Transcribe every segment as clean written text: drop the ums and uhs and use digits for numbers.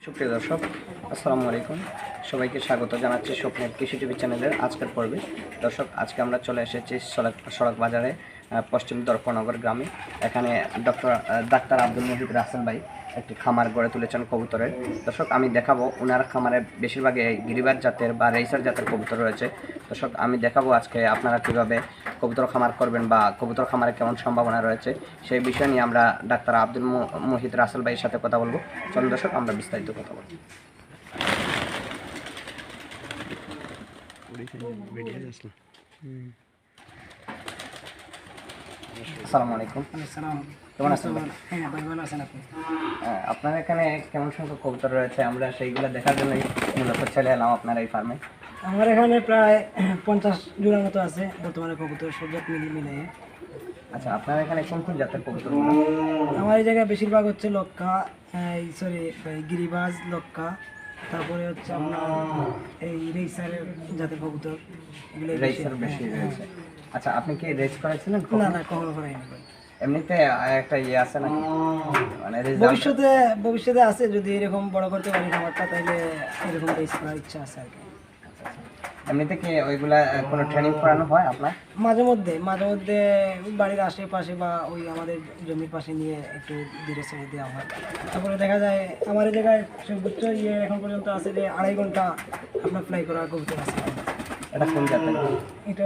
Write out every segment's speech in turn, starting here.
সুপ্রিয় দর্শক, আসসালামু আলাইকুম। সবাইকে স্বাগত জানাচ্ছি স্বপ্নের কৃষি টিভি চ্যানেলের আজকের পর্বে। দর্শক, আজকে আমরা চলে এসেছি সড়ক বাজারে পশ্চিম দর্পনগর গ্রামে। এখানে ডাক্তার আব্দুল মুহিত রাসেল ভাই একটি খামার গড়ে তুলেছেন কবুতরের। দর্শক, আমি দেখাবো ওনার খামারে বেশিরভাগই গিরিবাজ জাতের বা রেসার জাতের কবুতর রয়েছে। দর্শক, আমি দেখাবো আজকে আপনারা কীভাবে কবুতর খামার করবেন বা কবুতর খামারে কেমন সম্ভাবনা রয়েছে সেই বিষয় নিয়ে আমরা ডাক্তার আব্দুল মুহিত রাসেল ভাইয়ের সাথে কথা বলবো। চলুন দর্শক, আমরা বিস্তারিত কথা বলবো। আসসালামু আলাইকুম। কেমন আছেন? আপনার এখানে কেমন সংখ্যক কবুতর রয়েছে? আমরা সেইগুলো দেখার জন্যই মূলত চলে এলাম আপনার এই ফার্মে। আমার এখানে প্রায় 50 জোড়ার মতো আছে বর্তমানে কবুতর, সব জাত মিলিয়ে। আচ্ছা, আপনার এখানে কোন কোন জাতের কবুতর? আমার এই জায়গায় বেশিরভাগ হচ্ছে লক্কা, গিরিবাজ, লক্কা, তারপরে হচ্ছে আপনার এই রেসারের জাতের কবুতর, এগুলো রেসার বেশি রয়েছে। আচ্ছা, আপনি কি রেস করেছিলেন? না, কখনো করাইনি। এমনিতে একটা আছে নাকি, মানে ভবিষ্যতে আছে, যদি এরকম বড় করতে পারি খাবারটা, তাইলে এরকম রেস করার ইচ্ছা আছে আর কি। এমনিতে কি ওইগুলা কোনো ট্রেনিং করানো হয় আপনার? মাঝে মধ্যে বাড়ির আশেপাশে বা ওই আমাদের জমির পাশে নিয়ে একটু ধীরে ছেড়ে দেওয়া হয়। তারপরে দেখা যায় আমার এই জায়গায় সর্বোচ্চ এখন পর্যন্ত আছে যে 2.5 ঘন্টা আপনার ফ্লাই করা কবুতর আছে। এটা কোন জাতের? এটা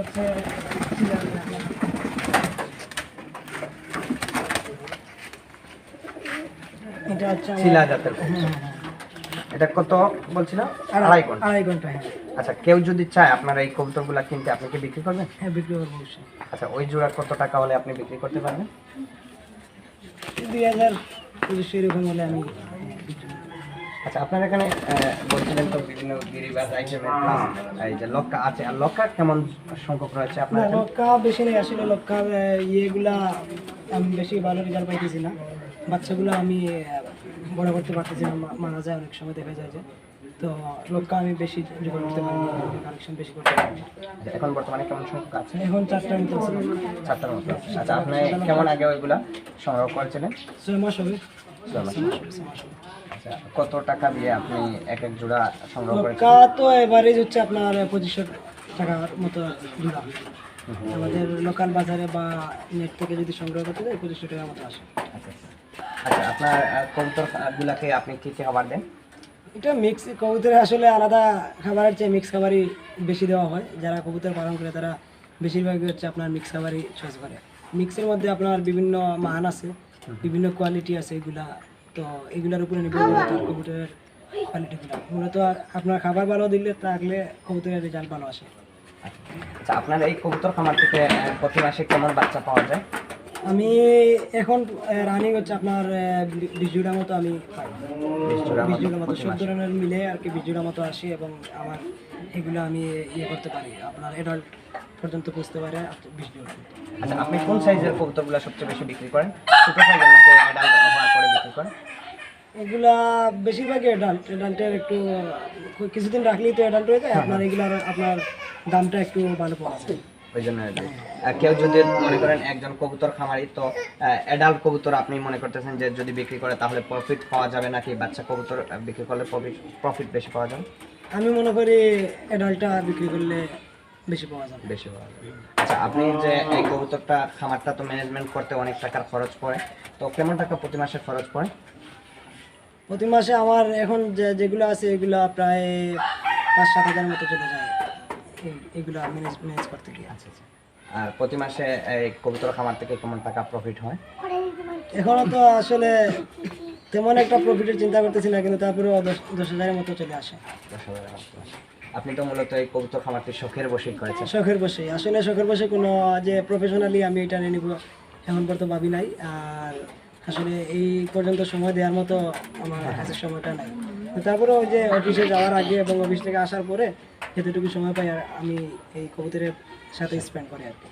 হচ্ছে চিলা জাতের। এটা কত বলছিলাম? 2.5 ঘন্টা। 2.5 ঘন্টা, হ্যাঁ। আচ্ছা, কেউ যদি চায় আপনার এই কবুতরগুলা কিনতে, আপনি কি বিক্রি করবেন? হ্যাঁ, বিক্রি করবো অবশ্যই। আচ্ছা, ওই জোড়া কত টাকা হলে আপনি বিক্রি করতে পারবেন? 2000-2500 এরকম হলে আমি বিক্রি করবো। আচ্ছা, আপনার এখানে বলছিলেন তো বিভিন্ন গিরিবাজ আইটেমের এই যে লক্কা আছে, আর লক্কা কেমন সংখ্যক রয়েছে আপনার এখানে? লক্কা বেশি নেই আসলে। লক্কার ইয়েগুলা আমি বেশি ভালো রেজাল্ট পাইতেছি না। বাচ্চাগুলো আমি বড় করতে পারতেছি না, মারা যায় অনেক সময়, দেখা যায় যে। তো লক্কা আমি বেশি জোগাড় করতে পারি না, কালেকশন বেশি করতে পারি না। এখন বর্তমানে কেমন সংখ্যক আছে? এখন 4টার মতো আছে। 7টার মতো। আচ্ছা, আপনি কেমন আগে ওইগুলা সংগ্রহ করেছিলেন? 6 মাস হবে। 6 মাস। আচ্ছা, কত টাকা দিয়ে আপনি এক এক জোড়া সংগ্রহ করেছেন? লক্কা তো এভারেজ হচ্ছে আপনার 2500 টাকার মতো জোড়া। আমাদের লোকাল বাজারে বা নেট থেকে যদি সংগ্রহ করতে যাই 2500 টাকার মতো আসে। আচ্ছা, আচ্ছা, আপনার কবুতর গুলাকে আপনি কি কি খাবার দেন? এটা মিক্স কবুতরে আসলে আলাদা খাবারের চেয়ে মিক্স খাবারই বেশি দেওয়া হয়। যারা কবুতর পালন করে তারা বেশিরভাগই হচ্ছে আপনার মিক্স খাবারই চয়েস করে। মিক্সের মধ্যে আপনার বিভিন্ন মান আছে, বিভিন্ন কোয়ালিটি আছে এগুলা। তো এগুলার উপরে নির্ভর করে তার কবুতরের কোয়ালিটিগুলো। মূলত আপনার খাবার ভালো দিলে থাকলে কবুতরের রেজাল্ট ভালো আসে। আচ্ছা, আপনার এই কবুতর খামার থেকে প্রতি মাসে কেমন বাচ্চা পাওয়া যায়? আমি এখন রানিং হচ্ছে আপনার 20 জোড়া মতো আমি পাই। 20 জোড়া 20 জোড়া মতো, প্রতি সব মাসে? ধরনের মিলে আর কি 20 জোড়া মতো আসে, এবং আমার এগুলো আমি ইয়ে করতে পারি, আপনার অ্যাডাল্ট পর্যন্ত বুঝতে পারে 20 জোড়া। আচ্ছা, আপনি কোন সাইজের কবুতরগুলো সবচেয়ে বেশি বিক্রি করেন? ছোট সাইজের নাকি অ্যাডাল্ট হওয়ার পরে বিক্রি করেন? এগুলা বেশিরভাগই অ্যাডাল্টের একটু কিছুদিন রাখলেই তো অ্যাডাল্ট হয়ে যায়। আপনার এগুলার আপনার দামটা একটু ভালো পাওয়া যায়। ওই জন্য কেউ যদি মনে করেন একজন কবুতর খামারি, তো অ্যাডাল্ট কবুতর আপনি মনে করতেছেন যে যদি বিক্রি করে তাহলে প্রফিট পাওয়া যাবে, নাকি বাচ্চা কবুতর বিক্রি করলে প্রফিট বেশি পাওয়া যাবে? আমি মনে করি অ্যাডাল্টটা বিক্রি করলে বেশি পাওয়া যাবে। বেশি পাওয়া যাবে। আচ্ছা, আপনি যে এই কবুতরটা খামারটা তো ম্যানেজমেন্ট করতে অনেক টাকার খরচ পড়ে, তো কেমন টাকা প্রতি মাসে খরচ পড়ে? প্রতি মাসে আমার এখন যেগুলো আছে এগুলা প্রায় 5-7 হাজার মতো চলে যায় এগুলা ম্যানেজ করতে গিয়ে। আচ্ছা, আচ্ছা। আর প্রতি মাসে এই কবুতর খামার থেকে কেমন টাকা প্রফিট হয়? এখনো তো আসলে তেমন একটা প্রফিটের চিন্তা করতেছি না, কিন্তু তারপরেও 10,000-এর মতো চলে আসে। 10,000 মতো আসে। আপনি তো মূলত এই কবুতর খামারটি শখের বশেই করেছেন? শখের বসে, আসলে শখের বসে কোনো যে প্রফেশনালি আমি এটা নিয়ে নিব এমন পর্যন্ত ভাবি নাই। আর আসলে এই পর্যন্ত সময় দেওয়ার মতো আমার কাছে সময়টা নাই। তারপরে ওই যে অফিসে যাওয়ার আগে এবং অফিস থেকে আসার পরে যতটুকু সময় পাই আর আমি এই কবুতরের সাথে স্পেন্ড করি আর কি।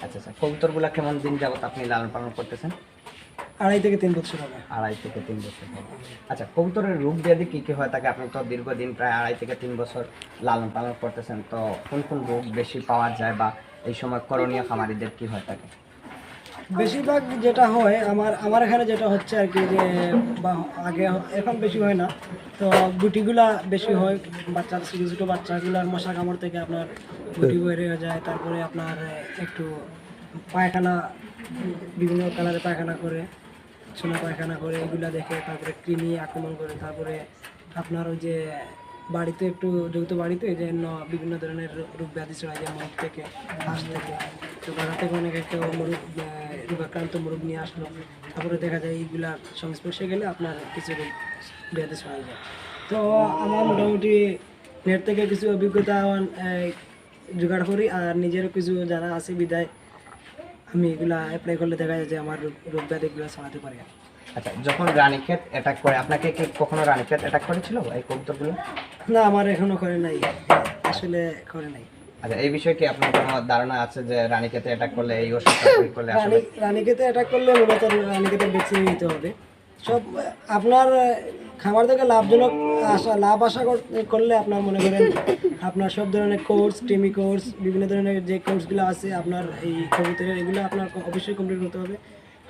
আচ্ছা, আচ্ছা। কবুতরগুলা কেমন দিন যাবত আপনি লালন পালন করতেছেন? 2.5 থেকে 3 বছর হবে। 2.5 থেকে 3 বছর হবে। আচ্ছা, কবুতরের রোগ ব্যাধি কী কী হয় থাকে? আপনি তো দীর্ঘদিন প্রায় 2.5 থেকে 3 বছর লালন পালন করতেছেন, তো কোন কোন রোগ বেশি পাওয়া যায় বা এই সময় করণীয় খামারিদের কী হয় থাকে? বেশিরভাগ যেটা হয় আমার এখানে যেটা হচ্ছে আর কি যে বা আগে এখন বেশি হয় না, তো গুটিগুলা বেশি হয়। বাচ্চা ছোটো ছোটো বাচ্চাগুলার মশা কামড় থেকে আপনার গুটি বের হয়ে যায়। তারপরে আপনার একটু পায়খানা, বিভিন্ন কালারে পায়খানা করে, সোনা পায়খানা করে, এগুলা দেখে তারপরে কৃমি আক্রমণ করে। তারপরে আপনার ওই যে বাড়িতে একটু যৌথ বাড়িতে এই জন্য বিভিন্ন ধরনের রোগ ব্যাধি ছড়ায় যায়, মুরগ থেকে, হাঁস থেকে। তো বাজার থেকে অনেক একটা রোগাক্রান্ত মুরগ নিয়ে আসলো, তারপরে দেখা যায় এইগুলার সংস্পর্শে গেলে আপনার কিছু রোগ ব্যাধি ছড়ায় যায়। তো আমার মোটামুটি নেট থেকে কিছু অভিজ্ঞতা জোগাড় করি, আর নিজেরও কিছু জানা আছে বিদায় আমি এগুলা অ্যাপ্লাই করলে দেখা যায় যে আমার রোগ ব্যাধিগুলো ছড়াতে পারে। আচ্ছা, যখন রানীক্ষেত অ্যাটাক করে, আপনাকে কি কখনো রানীক্ষেত অ্যাটাক করেছিল এই কবুতরগুলো? না, আমার এখনো করে নাই, আসলে করে নাই। আচ্ছা, এই বিষয়ে কি আপনার কোনো ধারণা আছে যে রানীক্ষেতে অ্যাটাক করলে এই ওষুধটা প্রয়োগ করলে আসলে? রানীক্ষেতে অ্যাটাক করলে মূলত রানীক্ষেতের ভ্যাকসিন নিতে হবে। সব আপনার খাবার থেকে লাভ আশা করলে আপনার মনে করেন আপনার সব ধরনের কোর্স, টিমি কোর্স, বিভিন্ন ধরনের যে কোর্সগুলো আছে আপনার এই কবুতরের, এগুলো আপনার অবশ্যই কমপ্লিট করতে হবে।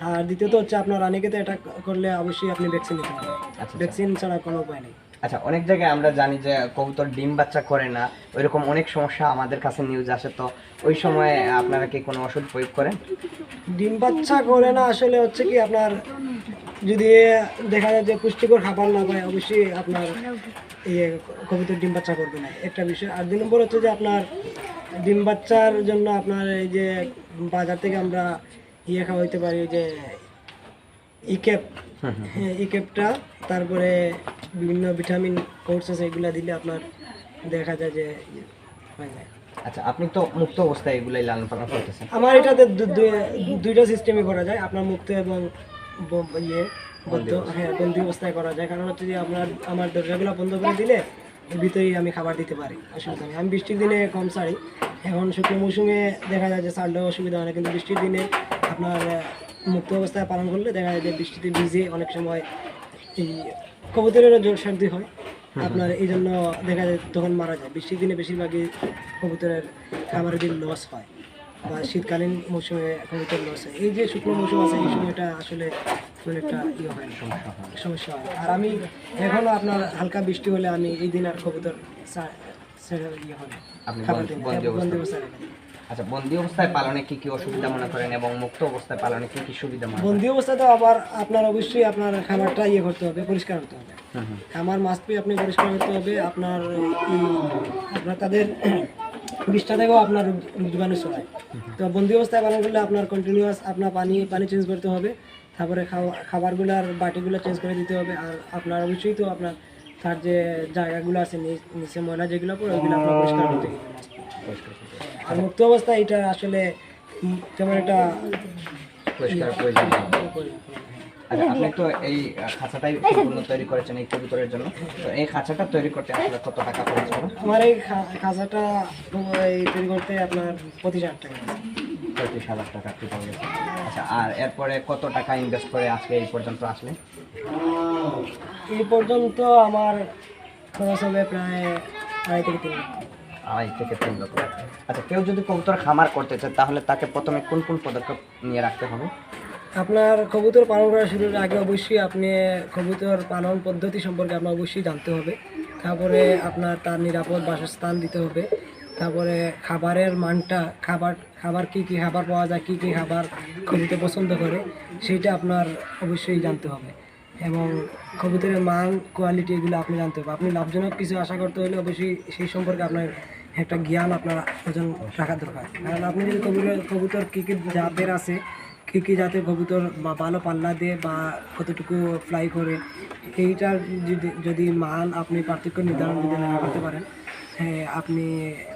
আর দ্বিতীয়ত হচ্ছে আপনার রানীক্ষেতে অ্যাটাক করলে অবশ্যই আপনি ভ্যাকসিন নিতে হবে। আচ্ছা, ভ্যাকসিন ছাড়া কোনো উপায় নেই। আচ্ছা, অনেক জায়গায় আমরা জানি যে কবুতর ডিম বাচ্চা করে না, ওইরকম অনেক সমস্যা আমাদের কাছে নিউজ আসে। তো ওই সময় আপনারা কি কোনো ওষুধ প্রয়োগ করেন? ডিম বাচ্চা করে না, আসলে হচ্ছে কি আপনার যদি দেখা যায় যে পুষ্টিকর খাবার না পায়, অবশ্যই আপনার কবুতর ডিম বাচ্চা করবে না, একটা বিষয়। আর 2 নম্বর হচ্ছে যে আপনার ডিম বাচ্চার জন্য আপনার এই যে বাজার থেকে আমরা খাওয়াইতে পারি, যে ইকেপ, হ্যাঁ ইকেপটা, তারপরে বিভিন্ন ভিটামিন কোর্স আছে, এগুলা দিলে আপনার দেখা যায় যে হয়ে যায়। আচ্ছা, আপনি তো মুক্ত অবস্থায় এগুলাই লালন পালন করতেছেন। আমার এটাতে দুইটা সিস্টেমে করা যায়, আপনার মুক্ত এবং বন্ধ অবস্থায় করা যায়। কারণ হচ্ছে যে আমার দরজাগুলো বন্ধ করে দিলে এর ভিতরেই আমি খাবার দিতে পারি, অসুবিধা নেই। আমি বৃষ্টির দিনে কম ছাড়ি, এখন শুকনো মৌসুমে দেখা যায় যে ছাড়লেও অসুবিধা হয় না, কিন্তু বৃষ্টির দিনে আপনার মুক্ত অবস্থায় পালন করলে দেখা যায় যে বৃষ্টিতে ভিজে অনেক সময় এই কবুতরেরও জ্বর সর্দি হয় আপনার, এই জন্য দেখা যায় তখন মারা যায়। বৃষ্টির দিনে বেশিরভাগই কবুতরের খাবারের দিন লস হয়, বা শীতকালীন মৌসুমে কবুতর লস হয়। এই যে শুকনো মৌসুম আছে, এই সময়টা আসলে মানে একটা হয় না, সমস্যা হয়। আর আমি এখনও আপনার হালকা বৃষ্টি হলে আমি এই দিন আর কবুতর হয় না, আপনি খাবার দিন বন্দি বন্দি অবস্থায়? অবস্থায় রাখেন। আচ্ছা, বন্দি অবস্থায় পালনে কি কি অসুবিধা মনে করেন এবং মুক্ত অবস্থায় পালনে কি কি সুবিধা মনে করেন? বন্দি অবস্থায় তো আবার আপনার অবশ্যই আপনার খাবারটা করতে হবে, পরিষ্কার করতে হবে। খাবার মাস্ট বি আপনি পরিষ্কার করতে হবে। আপনার আপনার তাদের বিষ্ঠা থেকেও আপনার জীবাণু ছড়ায়। তো বন্দি অবস্থায় পালন করলে আপনার কন্টিনিউয়াস আপনার পানি চেঞ্জ করতে হবে, তারপরে খাবারগুলার বাটিগুলো চেঞ্জ করে দিতে হবে। আর আপনার অবশ্যই তো আপনার তার যে জায়গাগুলো আছে নিচে ময়লা যেগুলো পড়ে ওইগুলো আপনার পরিষ্কার করতে হবে। আর মুক্ত অবস্থায় এটা আসলে তেমন একটা পরিষ্কার প্রয়োজন নেই। আচ্ছা, আপনি তো এই খাঁচাটাই সম্পূর্ণ তৈরি করেছেন এই কবুতরের জন্য। তো এই খাঁচাটা তৈরি করতে আসলে কত টাকা খরচ হবে? আমার এই খাঁচাটা তৈরি করতে আপনার 25,000 টাকা। 35,000 টাকা ঠিক হয়ে গেছে। আচ্ছা, আর এরপরে কত টাকা ইনভেস্ট করে আজকে এই পর্যন্ত আসলে? এই পর্যন্ত আমার খরচ হবে প্রায় 2.5 থেকে 3 লক্ষ। 2.5 থেকে 3 লক্ষ। আচ্ছা, কেউ যদি কবুতর খামার করতে চায় তাহলে তাকে প্রথমে কোন কোন পদক্ষেপ নিয়ে রাখতে হবে? আপনার কবুতর পালন করা শুরুর আগে অবশ্যই আপনি কবুতর পালন পদ্ধতি সম্পর্কে আপনার অবশ্যই জানতে হবে। তারপরে আপনার তার নিরাপদ বাসস্থান দিতে হবে। তারপরে খাবারের মানটা, খাবার কী কী খাবার পাওয়া যায়, কী কী খাবার কবুতর পছন্দ করে সেইটা আপনার অবশ্যই জানতে হবে। এবং কবুতরের মান, কোয়ালিটি, এগুলো আপনি জানতে হবে। আপনি লাভজনক কিছু আশা করতে হলে অবশ্যই সেই সম্পর্কে আপনার একটা জ্ঞান আপনার ওজন রাখা দরকার। কারণ আপনি যদি কবুতর কী কী জাতের আছে, কী কী জাতের কবুতর বা ভালো পাল্লা দিয়ে বা কতটুকু ফ্লাই করে, এইটার যদি মান আপনি পার্থক্য নির্ধারণ যদি না করতে পারেন, হ্যাঁ আপনি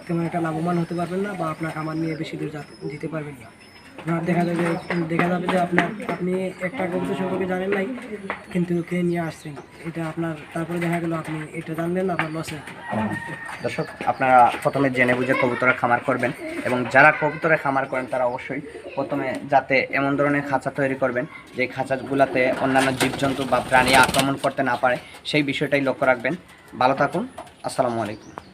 তেমন একটা লাভবান হতে পারবেন না, বা আপনার খামার নিয়ে বেশি দূর যেতে পারবেন না। আপনার দেখা যাবে যে আপনি একটা কবুতর সম্পর্কে জানেন নাই, কিন্তু কিনে নিয়ে আসছেন, এটা আপনার তারপরে দেখা গেল আপনি এটা জানলেন না, আপনার লসে। দর্শক, আপনারা প্রথমে জেনে বুঝে কবুতরের খামার করবেন, এবং যারা কবুতরের খামার করেন তারা অবশ্যই প্রথমে যাতে এমন ধরনের খাঁচা তৈরি করবেন যে খাঁচাগুলোতে অন্যান্য জীবজন্তু বা প্রাণী আক্রমণ করতে না পারে, সেই বিষয়টাই লক্ষ্য রাখবেন। ভালো থাকুন। আসসালামু আলাইকুম।